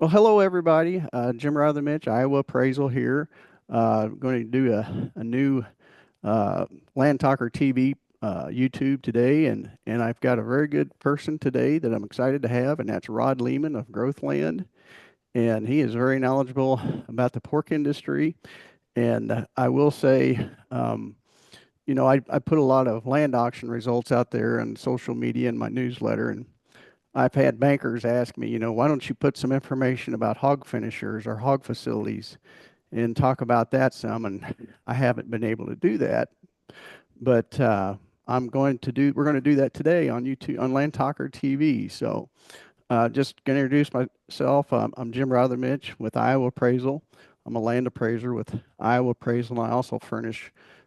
Well, hello everybody. Jim Rothermich, Iowa Appraisal here. Going to do a new uh, Land Talker TV YouTube today, and I've got a very good person today that I'm excited to have, and that's Rod Leman of Growthland, and he is very knowledgeable about the pork industry. And I will say, I put a lot of land auction results out there on social media and my newsletter, and I've had bankers ask me, why don't you put some information about hog finishers or hog facilities and talk about that some? And I haven't been able to do that, but we're going to do that today on YouTube, on Land Talker TV. So just going to introduce myself. I'm Jim Rothermich with Iowa Appraisal. I'm a land appraiser with Iowa Appraisal, and I also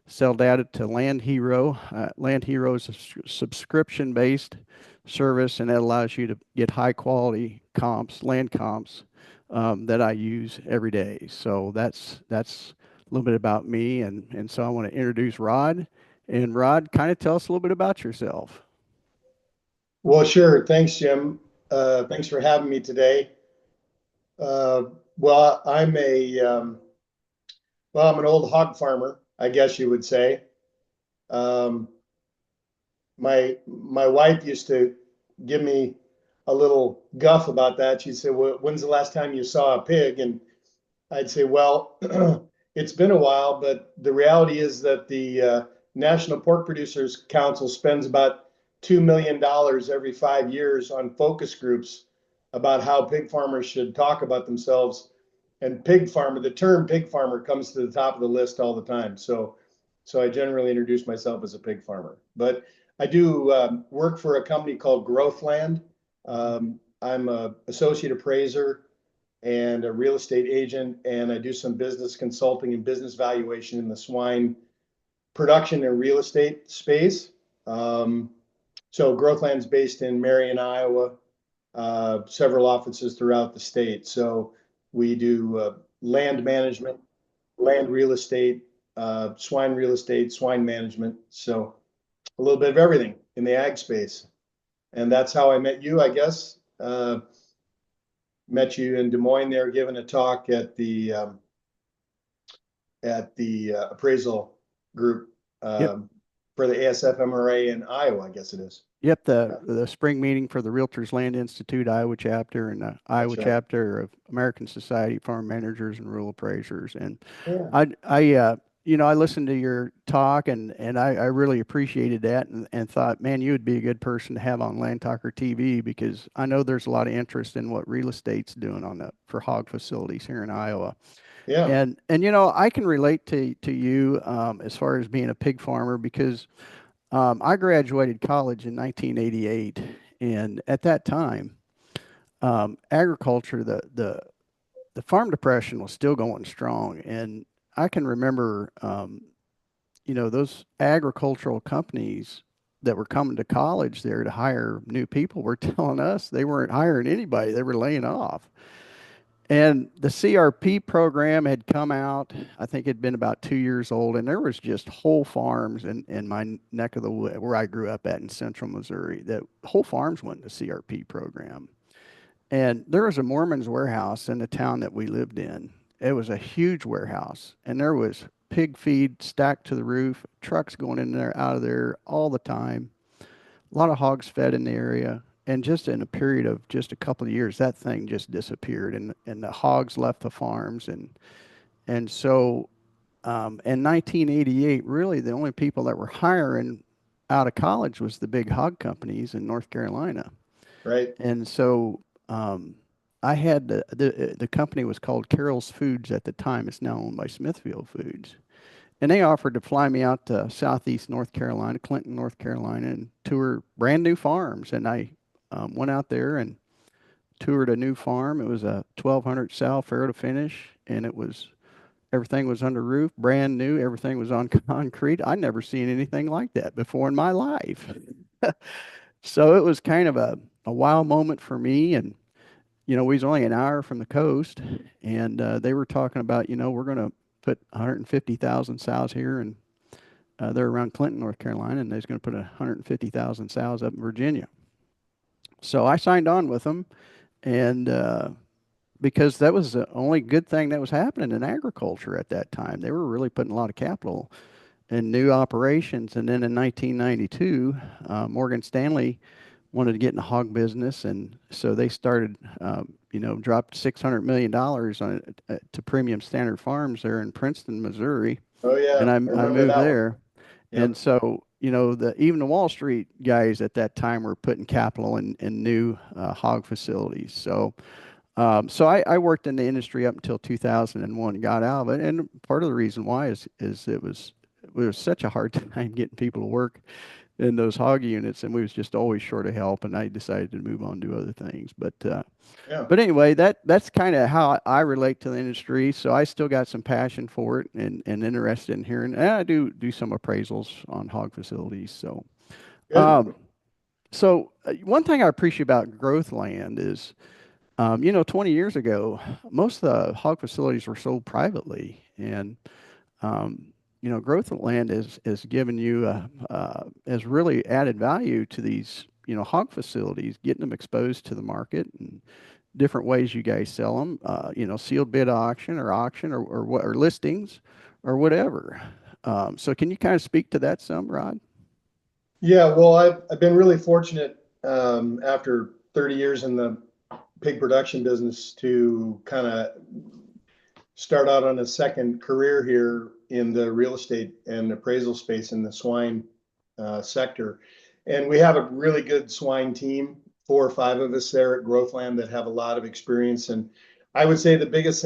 sell data to Land Hero. Land Hero is a subscription-based service, and that allows you to get high quality comps, land comps that I use every day. So that's a little bit about me, and so I want to introduce Rod. And Rod, kind of tell us a little bit about yourself. Well, sure. Thanks, Jim. Thanks for having me today. Uh, well, I'm an old hog farmer, I guess you would say. Um, my wife used to give me a little guff about that. She'd say, "Well, when's the last time you saw a pig?" And I'd say, "Well, it's been a while, but the reality is that the National Pork Producers Council spends about $2 million every 5 years on focus groups about how pig farmers should talk about themselves. And the term pig farmer comes to the top of the list all the time. So I generally introduce myself as a pig farmer. But I do work for a company called Growthland. I'm an associate appraiser and a real estate agent, and I do some business consulting and business valuation in the swine production and real estate space. Um, so Growthland's based in Marion, Iowa, several offices throughout the state. So we do land management, land real estate, real estate, swine management. So a little bit of everything in the ag space. And that's how I met you, I guess. Met you in Des Moines there giving a talk at the appraisal group Yep. for the ASFMRA in Iowa, I guess it is. Yep, the spring meeting for the Realtors Land Institute Iowa chapter and the Iowa That's right. chapter of American Society of Farm Managers and Rural Appraisers. And Yeah. I listened to your talk and I really appreciated that and thought, man, you would be a good person to have on Land Talker TV because I know there's a lot of interest in what real estate's doing for hog facilities here in Iowa. Yeah. And I can relate to you as far as being a pig farmer because I graduated college in 1988, and at that time, agriculture, the farm depression was still going strong, and I can remember, those agricultural companies that were coming to college there to hire new people were telling us they weren't hiring anybody; they were laying off. And the CRP program had come out. I think it'd been about 2 years old, and there was just whole farms in my neck of the wood where I grew up at in central Missouri that whole farms went to CRP program. And there was a Mormon's warehouse in the town that we lived in. It was a huge warehouse, and there was pig feed stacked to the roof, trucks going in there, out of there all the time. A lot of hogs fed in the area. And just in a period of just a couple of years, that thing just disappeared, and the hogs left the farms, and so in 1988, really the only people that were hiring out of college was the big hog companies in North Carolina, Right. and so I had the company was called Carroll's Foods at the time. It's now owned by Smithfield Foods, and they offered to fly me out to southeast North Carolina, Clinton, North Carolina, and tour brand new farms. And I went out there and toured a new farm. It was a 1200 sow farrow to finish, and everything was under roof, brand new. Everything was on concrete. I'd never seen anything like that before in my life. So it was kind of a wow moment for me. And we was only an hour from the coast, and they were talking about, we're going to put 150,000 sows here, and they're around Clinton, North Carolina, and they're going to put 150,000 sows up in Virginia. So I signed on with them, and because that was the only good thing that was happening in agriculture at that time. They were really putting a lot of capital in new operations. And then in 1992, Morgan Stanley wanted to get in the hog business, and so they started, dropped $600 million on it to Premium Standard Farms there in Princeton, Missouri, Oh and yeah, I I remember moved that one. there. And Yep. so, even the Wall Street guys at that time were putting capital in new hog facilities. So I worked in the industry up until 2001, got out of it, and part of the reason why is it was such a hard time getting people to work in those hog units, and we was just always short of help, and I decided to move on to other things. Yeah. But anyway, that's kind of how I relate to the industry. So I still got some passion for it and interested in hearing. And I do some appraisals on hog facilities. Good. Um, one thing I appreciate about Growthland is, 20 years ago, most of the hog facilities were sold privately, and Growthland is giving you has really added value to these hog facilities, getting them exposed to the market and different ways you guys sell them, sealed bid auction or what or listings or whatever. So can you kind of speak to that some, Rod? Yeah, well, I've been really fortunate after 30 years in the pig production business to kind of start out on a second career here in the real estate and appraisal space in the swine sector. And we have a really good swine team, 4 or 5 of us there at Growthland that have a lot of experience. And I would say the biggest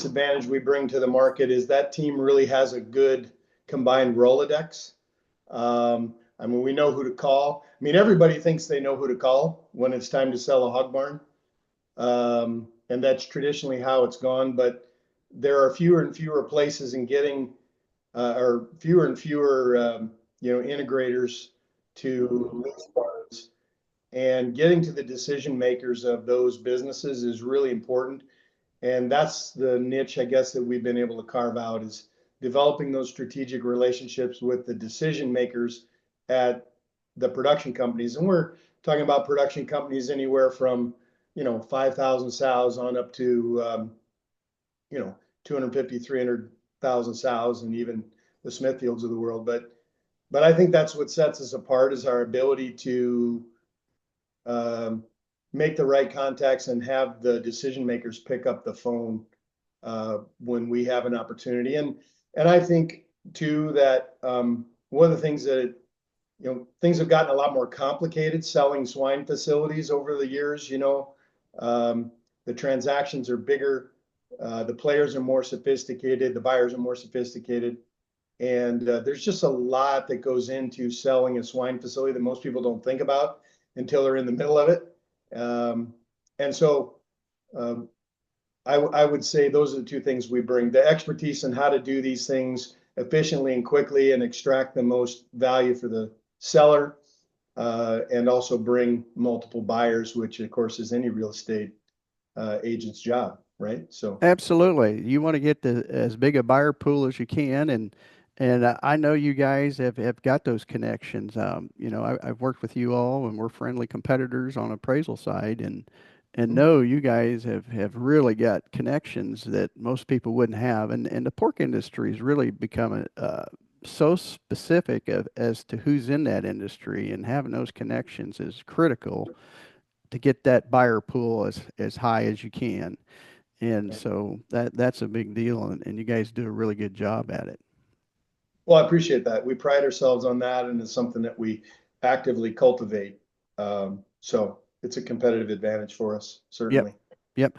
advantage we bring to the market is that team really has a good combined Rolodex. I mean, we know who to call. I mean, everybody thinks they know who to call when it's time to sell a hog barn. And that's traditionally how it's gone. But there are fewer and fewer places in getting, or fewer and fewer, integrators to lease barns. And getting to the decision makers of those businesses is really important. And that's the niche, I guess, that we've been able to carve out is developing those strategic relationships with the decision makers at the production companies. And we're talking about production companies anywhere from, 5,000 sows on up to, you know, 250, 300,000 sows and even the Smithfields of the world. But I think that's what sets us apart is our ability to um, make the right contacts and have the decision makers pick up the phone when we have an opportunity. And I think too that one of the things that things have gotten a lot more complicated selling swine facilities over the years. Um, the transactions are bigger, the players are more sophisticated, the buyers are more sophisticated. And there's just a lot that goes into selling a swine facility that most people don't think about until they're in the middle of it. Um, and so um, I would say those are the two things we bring: the expertise in how to do these things efficiently and quickly and extract the most value for the seller, and also bring multiple buyers, which of course is any real estate agent's job, right? So, Absolutely. You want to get as big a buyer pool as you can, and I know you guys have got those connections. I've worked with you all, and we're friendly competitors on appraisal side, and know you guys have really got connections that most people wouldn't have, and the pork industry has really become so specific as to who's in that industry, and having those connections is critical to get that buyer pool as high as you can. And so that's a big deal, and you guys do a really good job at it. well, I appreciate that. We pride ourselves on that, and it's something that we actively cultivate. So it's a competitive advantage for us, Yep, certainly. yep.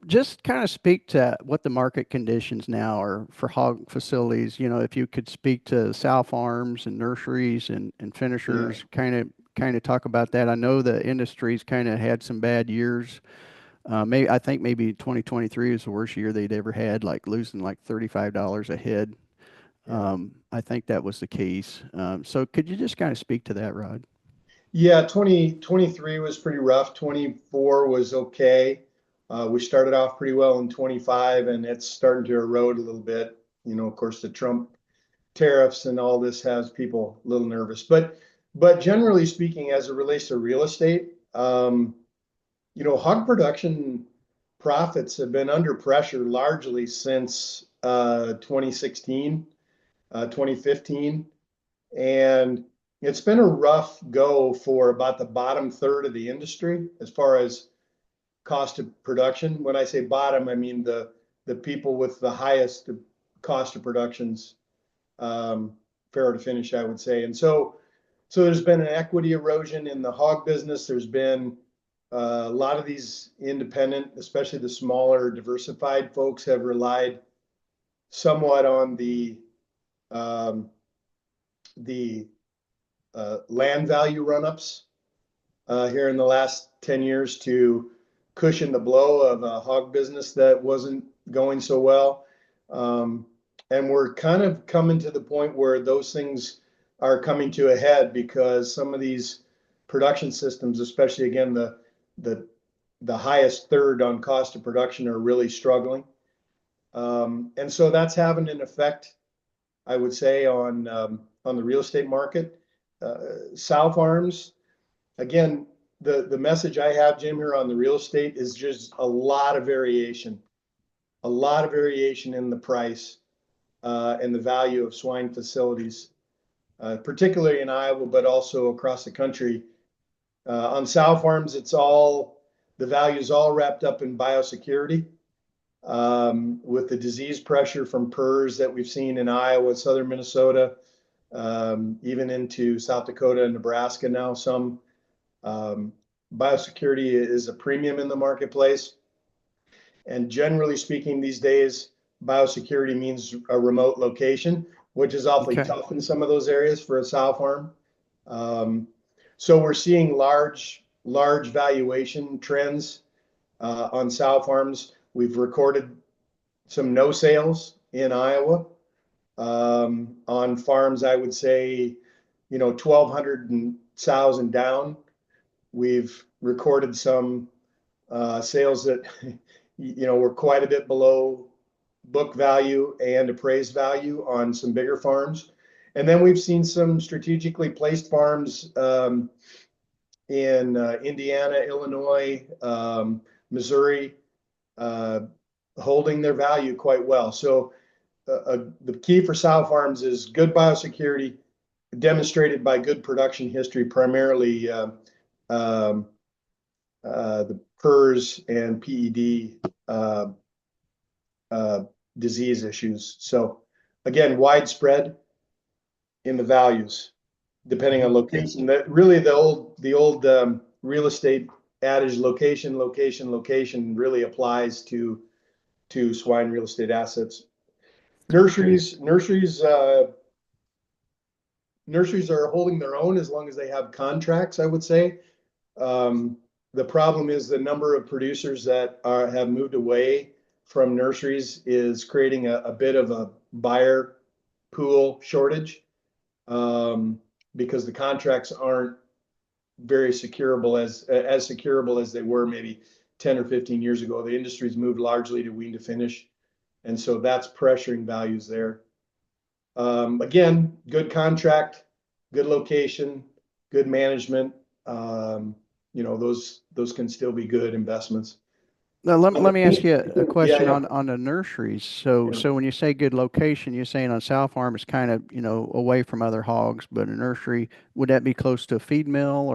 Just kind of speak to what the market conditions now are for hog facilities. If you could speak to sow farms and nurseries and Yeah. finishers, kind of talk about that. I know the industry's kind of had some bad years. Maybe I think maybe 2023 is the worst year they'd ever had, like losing like $35 a head. Yeah. I think that was the case. So could you just kind of speak to that, Rod? Yeah, 2023 was pretty rough. 24 was okay. We started off pretty well in 25, and it's starting to erode a little bit. Of course, the Trump tariffs and all this has people a little nervous. But generally speaking, as it relates to real estate, hog production profits have been under pressure largely since 2016, 2015. And it's been a rough go for about the bottom third of the industry as far as cost of production. When I say bottom, I mean the people with the highest cost of productions, fair to finish, I would say. And so there's been an equity erosion in the hog business. There's been a lot of these independent, especially the smaller diversified folks, have relied somewhat on um, the land value run-ups here in the last 10 years to cushion the blow of a hog business that wasn't going so well. Um, and we're kind of coming to the point where those things are coming to a head because some of these production systems, especially again the the highest third on cost of production, are really struggling. And so that's having an effect, I would say, on the real estate market. Sow farms, again, the message I have, Jim, here on the real estate is just a lot of variation in the price and the value of swine facilities, particularly in Iowa, but also across the country. On sow farms, the value is all wrapped up in biosecurity. With the disease pressure from PRRS that we've seen in Iowa, southern Minnesota, even into South Dakota and Nebraska now, some um, biosecurity is a premium in the marketplace. And generally speaking, these days, biosecurity means a remote location, which is awfully Okay. tough in some of those areas for a sow farm. Um, so we're seeing large valuation trends on sow farms. We've recorded some no sales in Iowa on farms. I would say, 1,200 sows and down. We've recorded some sales that were quite a bit below book value and appraised value on some bigger farms. And then we've seen some strategically placed farms in Indiana, Illinois, Missouri, uh, holding their value quite well. So the key for sow farms is good biosecurity demonstrated by good production history, primarily um, the PRRS and PED uh, uh, disease issues. So again, widespread in the values, depending Hmm. on location. That really the old real estate adage, location, location, location, really applies to swine real estate assets. Nurseries are holding their own as long as they have contracts, I would say. Um, the problem is the number of producers that have moved away from nurseries is creating a bit of a buyer pool shortage because the contracts aren't very securable as they were maybe 10 or 15 years ago. The industry's moved largely to wean to finish, and so that's pressuring values there. Again, good contract, good location, good management. Um, those can still be good investments. Now, let me ask you a Yeah, question yeah. on the nurseries. So when you say good location, you're saying on sow farm it's kind of, away from other hogs, but a nursery, would that be close to a feed mill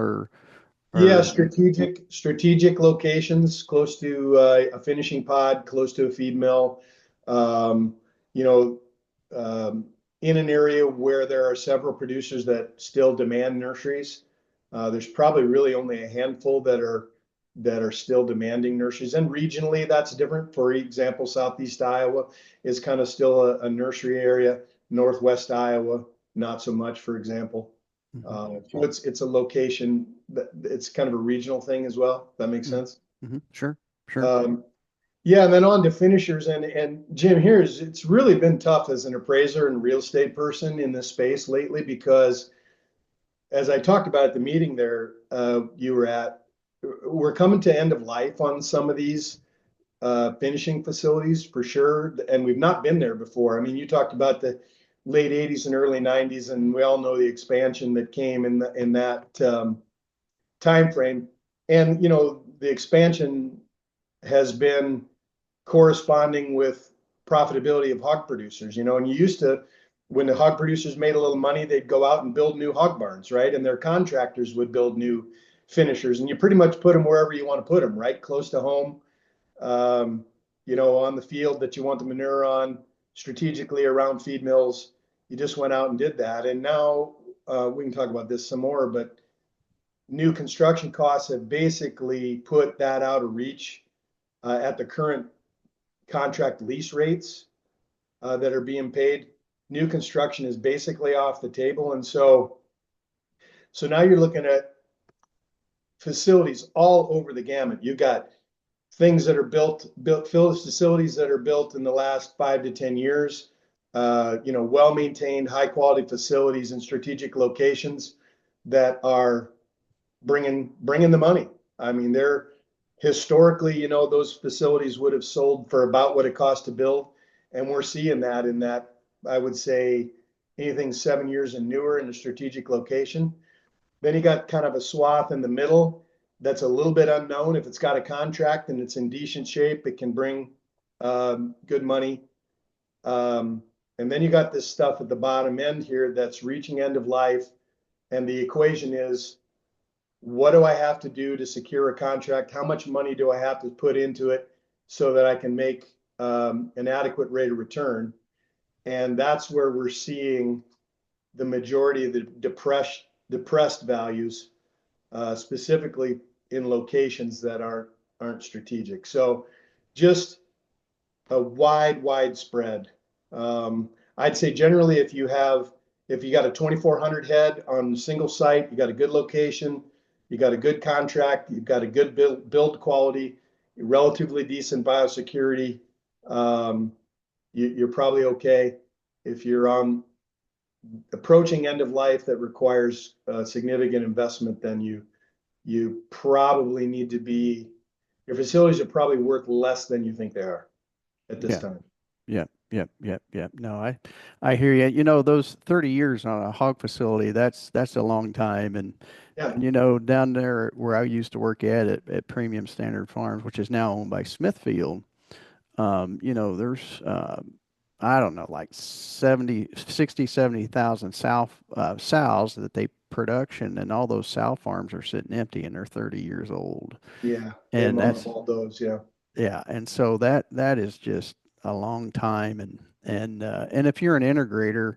Yeah, or strategic locations, close to a finishing pod, close to a feed mill. Um, you know, in an area where there are several producers that still demand nurseries. There's probably really only a handful that are still demanding nurseries. And regionally, that's different. For example, Southeast Iowa is kind of still a nursery area. Northwest Iowa, not so much, for example. Mhm. So it's a location that it's kind of a regional thing as well. If that makes Mhm. sense. Mhm. Sure, sure. Um, yeah, and then on to finishers and Jim, it's really been tough as an appraiser and real estate person in this space lately because as I talked about at the meeting there you were at, we're coming to end of life on some of these finishing facilities for sure, and we've not been there before. I mean, you talked about the late '80s and early '90s, and we all know the expansion that came in that time frame. And the expansion has been corresponding with profitability of hog producers, and you used to, when the hog producers made a little money, they'd go out and build new hog barns, right? And their contractors would build new finishers, and you pretty much put them wherever you want to put them, right? Close to home, um, on the field that you want the manure on, strategically around feed mills. You just went out and did that. And now we can talk about this some more, but new construction costs have basically put that out of reach at the current contract lease rates that are being paid. New construction is basically off the table. And so now you're looking at facilities all over the gamut. You got things that are built facilities that are built in the last 5 to 10 years, well-maintained, high-quality facilities in strategic locations that are bringing the money. I mean, they're historically, those facilities would have sold for about what it cost to build, and we're seeing that in that, I would say, anything 7 years and newer in a strategic location. Then you got kind of a swath in the middle that's a little bit unknown. If it's got a contract and it's in decent shape, it can bring good money. And then you got this stuff at the bottom end here that's reaching end of life. And the equation is, what do I have to do to secure a contract? How much money do I have to put into it so that I can make an adequate rate of return? And that's where we're seeing the majority of the depressed values, specifically in locations that aren't strategic. So just a wide spread. I'd say generally, if you got a 2,400 head on a single site, you got a good location, you got a good contract, you've got a good build quality, relatively decent biosecurity, you're probably okay. If you're on approaching end of life that requires significant investment, then you probably need to be, your facilities are probably worth less than you think they are at this Yeah. time. Yep. No, I hear you. Those 30 years on a hog facility, that's a long time. Yeah, And down there where I used to work at Premium Standard Farms, which is now owned by Smithfield, there's I don't know, like 70 sows that they production, and all those sow farms are sitting empty and they're 30 years old. yeah, they And that's mothballed those. Yeah. yeah, and so that is just a long time. And if you're an integrator,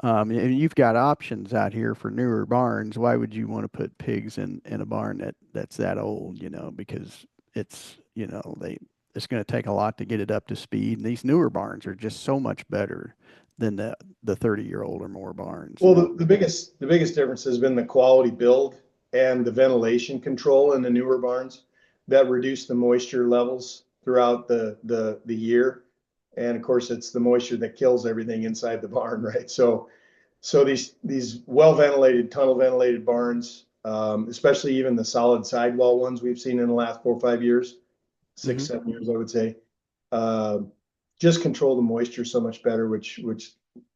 and you've got options out here for newer barns, why would you want to put pigs in a barn that's that old? Because it's going to take a lot to get it up to speed. And these newer barns are just so much better than the 30-year-old or more barns. Well, the biggest difference has been the quality build and the ventilation control in the newer barns that reduce the moisture levels throughout the year. And of course, it's the moisture that kills everything inside the barn, right? So these well ventilated, tunnel ventilated barns, especially even the solid sidewall ones we've seen in the last 4 or 5 years, six, Hmm. 7 years, I would say, uh, just control the moisture so much better, which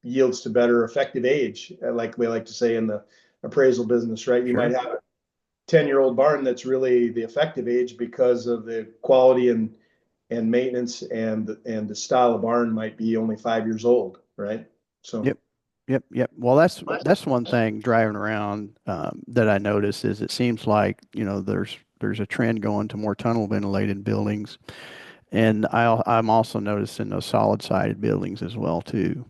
yields to better effective age, like we like to say in the appraisal business, right? You might Sure. have a 10-year-old barn that's really the effective age because of the quality and maintenance, and the style of barn might be only 5 years old, right? So Yep. Yep. Well, that's one thing driving around that I notice is it seems like there's a trend going to more tunnel ventilated buildings, and I'm also noticing those solid sided buildings as well too.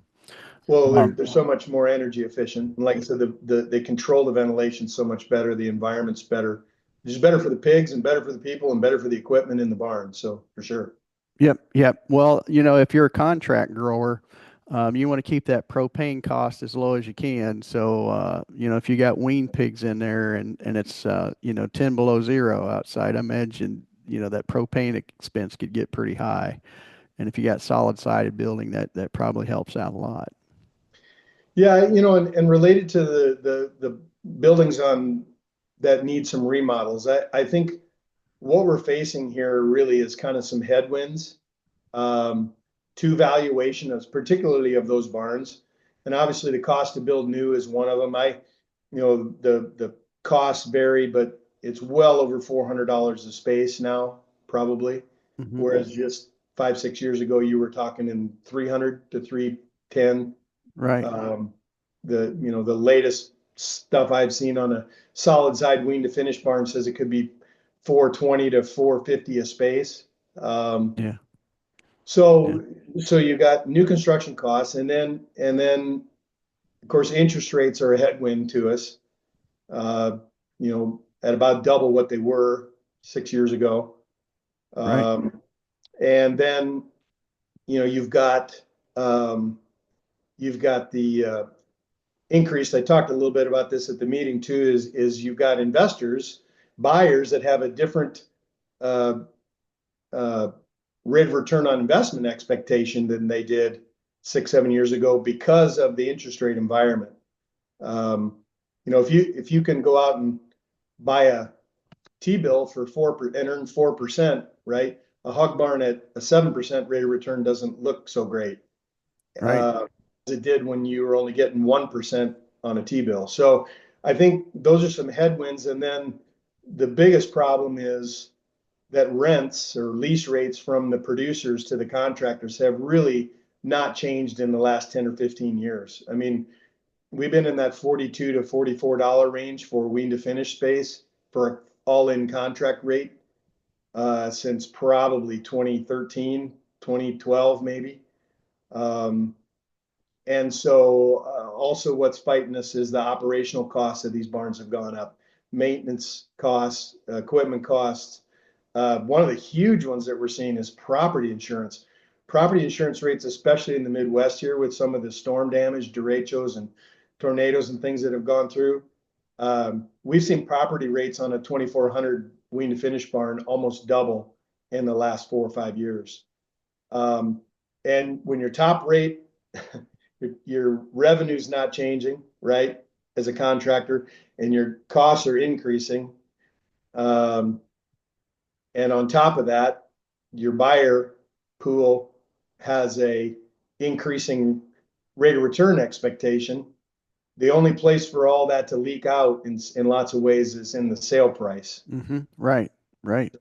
well, Um, they're so much more energy efficient. And like I said, they control the ventilation so much better. The environment's better. It's better for the pigs and better for the people and better for the equipment in the barn. So for sure. Yep. Well, if you're a contract grower, you want to keep that propane cost as low as you can. So, if you got wean pigs in there and it's, 10 below zero outside, I imagine, that propane expense could get pretty high. And if you got solid sided building, that probably helps out a lot. Yeah, and related to the buildings on that need some remodels, I think what we're facing here really is kind of some headwinds um, to valuation of particularly of those barns. And obviously the cost to build new is one of them. The costs vary, but it's well over $400 a space now, probably. Hmm. Whereas just 5, 6 years ago, you were talking in 300 to 310. Right. Um, the latest stuff I've seen on a solid side wean to finish barn says it could be 420 to 450 a space. Um, Yeah. Yeah. so so you got new construction costs, and then of course interest rates are a headwind to us. Uh, at about double what they were 6 years ago. Right. Um, and then you've got um, the increased. I talked a little bit about this at the meeting too. Is you've got investors, buyers that have a different uh, uh, rate of return on investment expectation than they did 6, 7 years ago because of the interest rate environment. Um, if you can go out and buy a T-bill for 4% and earn 4%, right? A hog barn at a 7% rate of return doesn't look so great Right. uh, as it did when you were only getting 1% on a T-bill. So I think those are some headwinds. And then the biggest problem is that rents or lease rates from the producers to the contractors have really not changed in the last 10 or 15 years. I mean, we've been in that 42 to $44 range for wean to finish space for all-in contract rate since probably 2013, 2012, maybe. Um, and so also what's fighting us is the operational costs of these barns have gone up. Maintenance costs, equipment costs. One of the huge ones that we're seeing is property insurance. Property insurance rates, especially in the Midwest here with some of the storm damage, derechos and tornadoes and things that have gone through. We've seen property rates on a 2,400 wean to finish barn almost double in the last 4 or 5 years. Um, and when your top rate, your revenue's not changing, right? As a contractor, and your costs are increasing. Um, and on top of that, your buyer pool has a increasing rate of return expectation. The only place for all that to leak out in lots of ways is in the sale price. Hmm. Right. Right.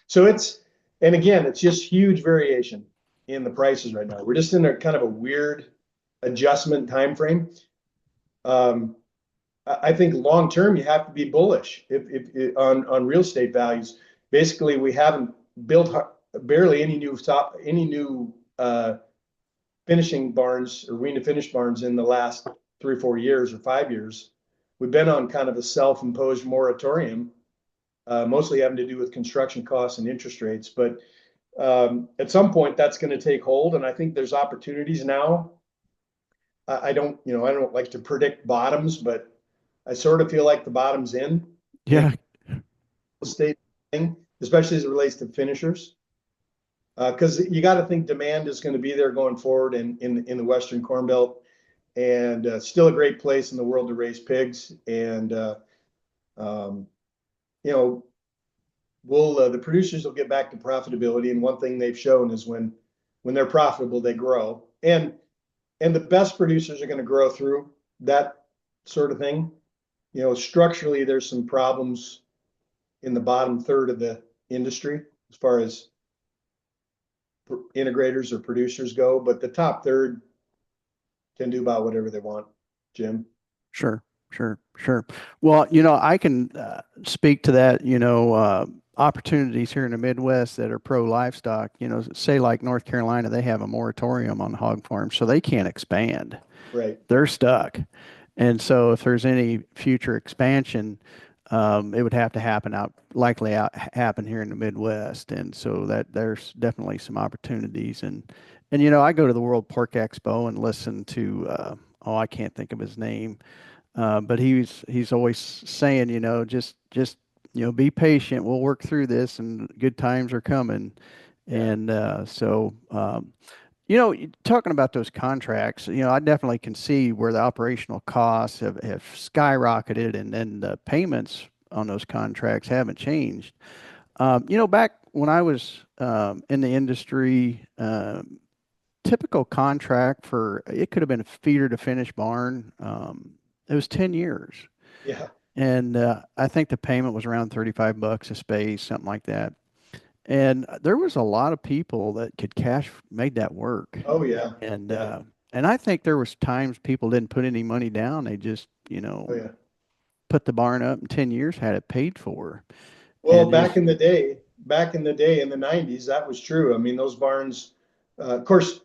So and again, it's just huge variation in the prices right now. We're just in a kind of a weird adjustment time frame. Um, I think long term you have to be bullish on real estate values. Basically, we haven't built barely any new finishing barns or wean to finish barns in the last 3 or 4 years or 5 years. We've been on kind of a self-imposed moratorium, mostly having to do with construction costs and interest rates. But at some point, that's going to take hold, and I think there's opportunities now. I don't like to predict bottoms, but I sort of feel like the bottom's in Yeah. estate thing, especially as it relates to finishers. Because you got to think demand is going to be there going forward in the Western Corn Belt, and still a great place in the world to raise pigs. And um, you know, the producers will get back to profitability. And one thing they've shown is when they're profitable, they grow. And the best producers are going to grow through that sort of thing. Structurally, there's some problems in the bottom third of the industry as far as integrators or producers go, but the top third can do about whatever they want, Jim. Sure. Sure. Sure. Well, I can speak to that, opportunities here in the Midwest that are pro livestock, say like North Carolina, they have a moratorium on hog farms, so they can't expand. Right. They're stuck. And so if there's any future expansion, it would have to happen here in the Midwest. And so that there's definitely some opportunities. And I go to the World Pork Expo and listen to, oh, I can't think of his name, but he's always saying, just be patient. We'll work through this, and good times are coming. Yeah. And talking about those contracts, I definitely can see where the operational costs have skyrocketed, and then the payments on those contracts haven't changed. Back when I was in the industry, typical contract for it could have been a feeder to finish barn. It was 10 years. Yeah. and I think the payment was around 35 bucks a space, something like that. And there was a lot of people that could cash made that work. Oh yeah, And yeah, and I think there was times people didn't put any money down. They just, oh yeah. put the barn up in 10 years, had it paid for. Well, And just, back in the day in the 90s, that was true. I mean, those barns, of course,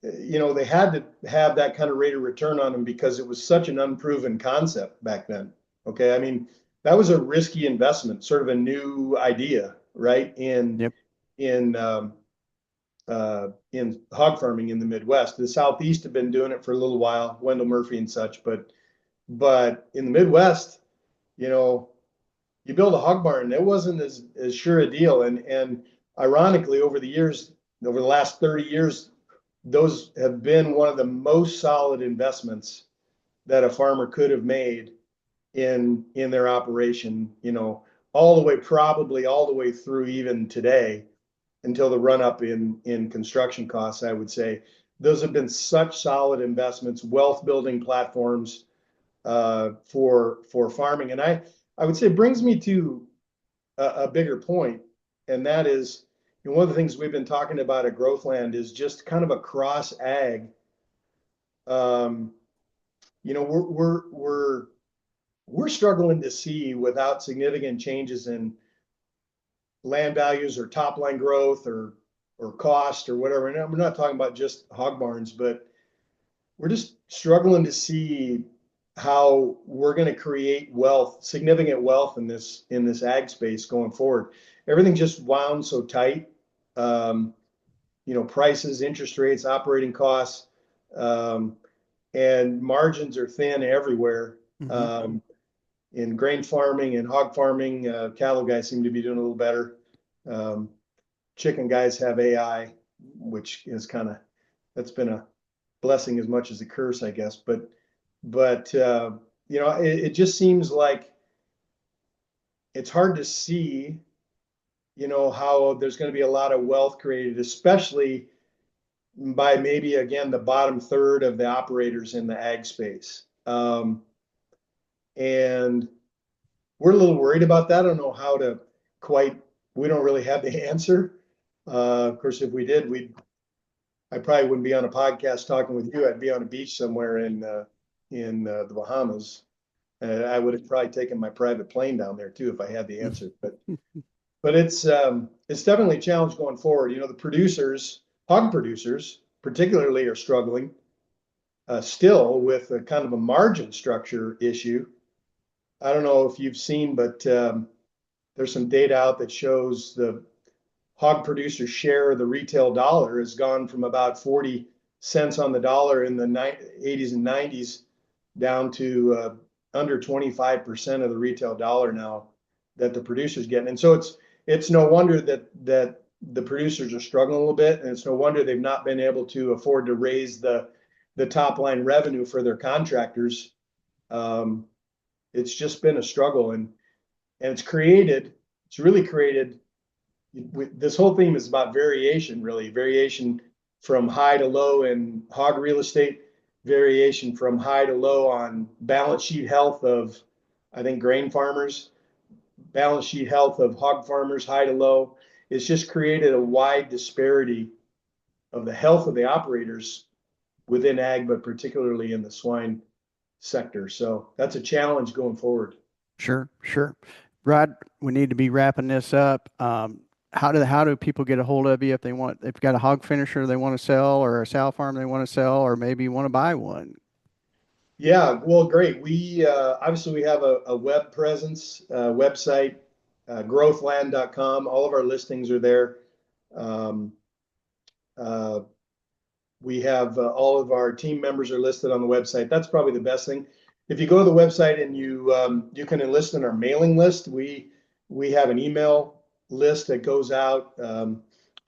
they had to have that kind of rate of return on them because it was such an unproven concept back then. Okay. I mean, that was a risky investment, sort of a new idea, right? yep. In hog farming in the Midwest. The Southeast had been doing it for a little while, Wendell Murphy and such, but in the Midwest, you know, you build a hog barn, it wasn't as sure a deal. And ironically, over the last 30 years, those have been one of the most solid investments that a farmer could have made in their operation, all the way, probably all the way through even today until the run up in construction costs, I would say. Those have been such solid investments, wealth building platforms for farming. And I would say it brings me to a bigger point, and that is, one of the things we've been talking about at Growthland is just kind of a cross ag. Um, you know, we're struggling to see without significant changes in land values or top line growth or cost or whatever. And we're not talking about just hog barns, but we're just struggling to see how we're going to create wealth, significant wealth in this ag space going forward. Everything just wound so tight. Um, Prices, interest rates, operating costs, um, and margins are thin everywhere. Hmm. In grain farming and hog farming, cattle guys seem to be doing a little better. Um, Chicken guys have AI, which is that's been a blessing as much as a curse, I guess. But it just seems like it's hard to see, how there's going to be a lot of wealth created, especially by maybe again the bottom third of the operators in the ag space. And we're a little worried about that. I don't know how to quite. We don't really have the answer. Of course, if we did, I probably wouldn't be on a podcast talking with you. I'd be on a beach somewhere in the Bahamas. I would have probably taken my private plane down there too if I had the answer. But it's definitely a challenge going forward. The hog producers particularly, are struggling still with a kind of a margin structure issue. I don't know if you've seen, but there's some data out that shows the hog producer share of the retail dollar has gone from about 40 cents on the dollar in the 80s and 90s down to under 25% of the retail dollar now that the producers get. And so it's no wonder that the producers are struggling a little bit, and it's no wonder they've not been able to afford to raise the top line revenue for their contractors. Um, it's just been a struggle, and it's really created. This whole theme is about variation, really variation from high to low in hog real estate, variation from high to low on balance sheet health of, I think, grain farmers, balance sheet health of hog farmers, high to low. It's just created a wide disparity of the health of the operators within ag, but particularly in the swine sector. So that's a challenge going forward. Sure, sure. Rod, we need to be wrapping this up. How do people get a hold of you if they've got a hog finisher they want to sell, or a sow farm they want to sell, or maybe want to buy one? Yeah, well, great. We obviously we have a web presence, website, growthland.com. All of our listings are there. Um, uh, we have all of our team members are listed on the website. That's probably the best thing. If you go to the website and you can enlist in our mailing list, we have an email list that goes out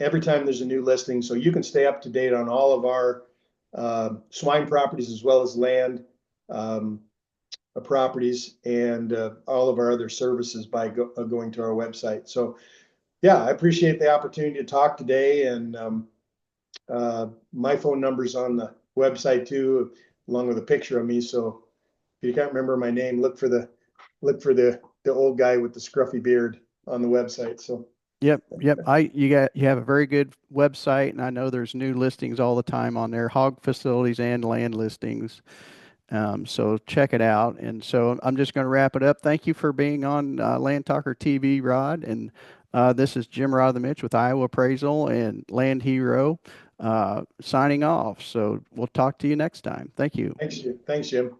every time there's a new listing, so you can stay up to date on all of our swine properties as well as land um, properties and all of our other services by going to our website. So yeah, I appreciate the opportunity to talk today, and my phone number's on the website too, along with a picture of me. So if you can't remember my name, look for the old guy with the scruffy beard on the website. So Yep, yep. You have a very good website, and I know there's new listings all the time on there, hog facilities and land listings. So check it out. And so I'm just going to wrap it up. Thank you for being on Land Talker TV, Rod. And this is Jim Rothermich with Iowa Appraisal and Land Hero signing off. So we'll talk to you next time. Thank you. thanks, Jim.